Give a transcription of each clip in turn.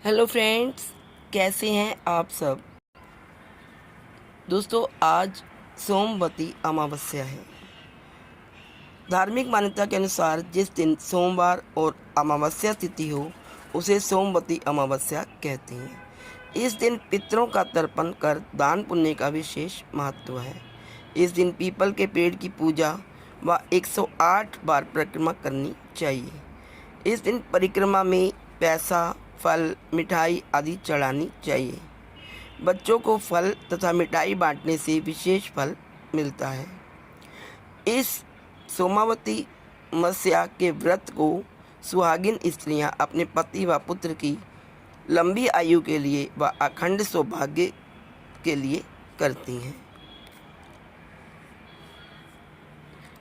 Hello friends, कैसे हैं आप सब। दोस्तों, आज सोमवती अमावस्या है। धार्मिक मान्यता के अनुसार जिस दिन सोमवार और अमावस्या तिथि हो उसे सोमवती अमावस्या कहते हैं। इस दिन पितरों का तर्पण कर दान पुण्य का विशेष महत्व है। इस दिन पीपल के पेड़ की पूजा व 108 बार परिक्रमा करनी चाहिए। इस दिन परिक्रमा में पैसा, फल, मिठाई आदि चढ़ानी चाहिए। बच्चों को फल तथा मिठाई बांटने से विशेष फल मिलता है। इस सोमावती मस्या के व्रत को सुहागिन स्त्रियां अपने पति व पुत्र की लंबी आयु के लिए व अखंड सौभाग्य के लिए करती हैं।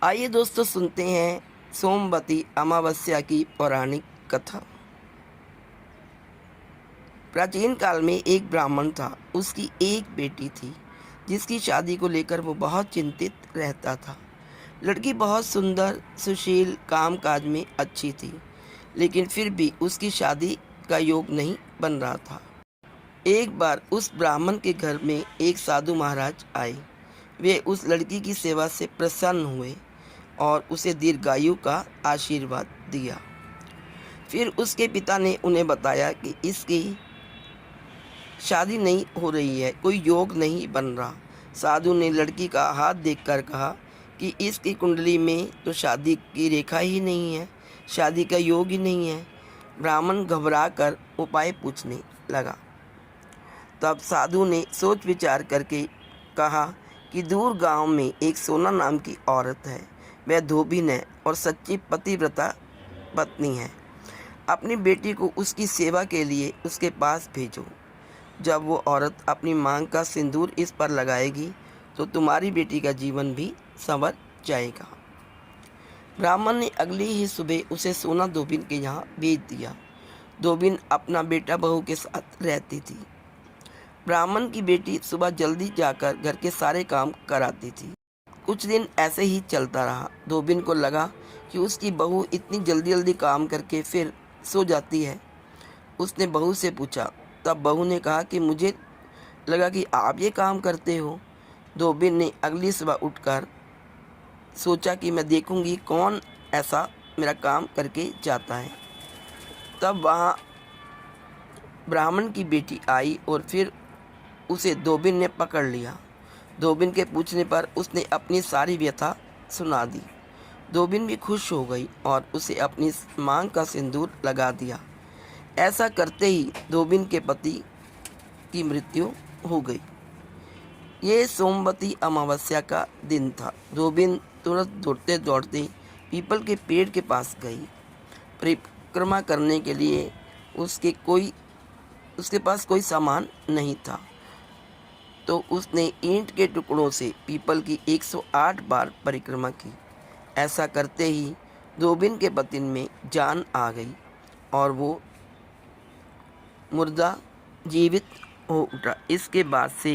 आइए दोस्तों, सुनते हैं सोमवती अमावस्या की पौराणिक कथा। प्राचीन काल में एक ब्राह्मण था। उसकी एक बेटी थी जिसकी शादी को लेकर वो बहुत चिंतित रहता था। लड़की बहुत सुंदर, सुशील, कामकाज में अच्छी थी, लेकिन फिर भी उसकी शादी का योग नहीं बन रहा था। एक बार उस ब्राह्मण के घर में एक साधु महाराज आए। वे उस लड़की की सेवा से प्रसन्न हुए और उसे दीर्घायु का आशीर्वाद दिया। फिर उसके पिता ने उन्हें बताया कि इसकी शादी नहीं हो रही है, कोई योग नहीं बन रहा। साधु ने लड़की का हाथ देखकर कहा कि इसकी कुंडली में तो शादी की रेखा ही नहीं है, शादी का योग ही नहीं है। ब्राह्मण घबरा कर उपाय पूछने लगा। तब साधु ने सोच विचार करके कहा कि दूर गांव में एक सोना नाम की औरत है। वह धोबिन है और सच्ची पतिव्रता पत्नी है। अपनी बेटी को उसकी सेवा के लिए उसके पास भेजो। जब वो औरत अपनी मांग का सिंदूर इस पर लगाएगी तो तुम्हारी बेटी का जीवन भी संवर जाएगा। ब्राह्मण ने अगली ही सुबह उसे सोना धोबिन के यहाँ भेज दिया। धोबिन अपना बेटा बहू के साथ रहती थी। ब्राह्मण की बेटी सुबह जल्दी जाकर घर के सारे काम कराती थी। कुछ दिन ऐसे ही चलता रहा। धोबिन को लगा कि उसकी बहू इतनी जल्दी जल्दी काम करके फिर सो जाती है। उसने बहू से पूछा। तब बहू ने कहा कि मुझे लगा कि आप ये काम करते हो। धोबिन ने अगली सुबह उठकर सोचा कि मैं देखूंगी कौन ऐसा मेरा काम करके जाता है। तब वहाँ ब्राह्मण की बेटी आई और फिर उसे धोबिन ने पकड़ लिया। धोबिन के पूछने पर उसने अपनी सारी व्यथा सुना दी। धोबिन भी खुश हो गई और उसे अपनी मांग का सिंदूर लगा दिया। ऐसा करते ही धोबिन के पति की मृत्यु हो गई। ये सोमवती अमावस्या का दिन था। धोबिन तुरंत दौड़ते दौड़ते पीपल के पेड़ के पास गई। परिक्रमा करने के लिए उसके पास कोई सामान नहीं था, तो उसने ईंट के टुकड़ों से पीपल की 108 बार परिक्रमा की। ऐसा करते ही धोबिन के पति में जान आ गई और वो मुर्दा जीवित हो उठा। इसके बाद से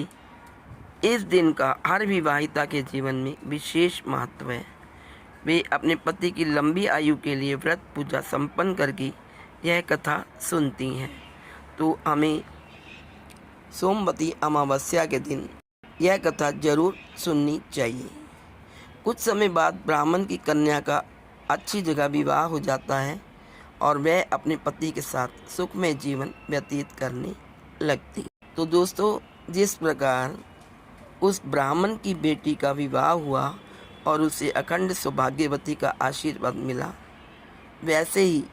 इस दिन का हर विवाहिता के जीवन में विशेष महत्व है। वे अपने पति की लंबी आयु के लिए व्रत पूजा संपन्न करके यह कथा सुनती हैं। तो हमें सोमवती अमावस्या के दिन यह कथा जरूर सुननी चाहिए। कुछ समय बाद ब्राह्मण की कन्या का अच्छी जगह विवाह हो जाता है और वह अपने पति के साथ सुखमय जीवन व्यतीत करने लगती। तो दोस्तों, जिस प्रकार उस ब्राह्मण की बेटी का विवाह हुआ और उसे अखंड सौभाग्यवती का आशीर्वाद मिला, वैसे ही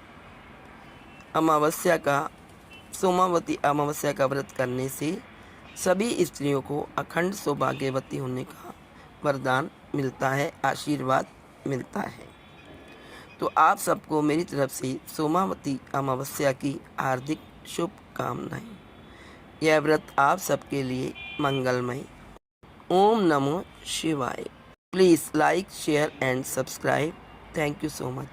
सोमावती अमावस्या का व्रत करने से सभी स्त्रियों को अखंड सौभाग्यवती होने का वरदान मिलता है, आशीर्वाद मिलता है। तो आप सबको मेरी तरफ से सोमावती अमावस्या की हार्दिक शुभकामनाएं। यह व्रत आप सबके लिए मंगलमय। ओम नमो शिवाय। Please like, share and subscribe. Thank you so much.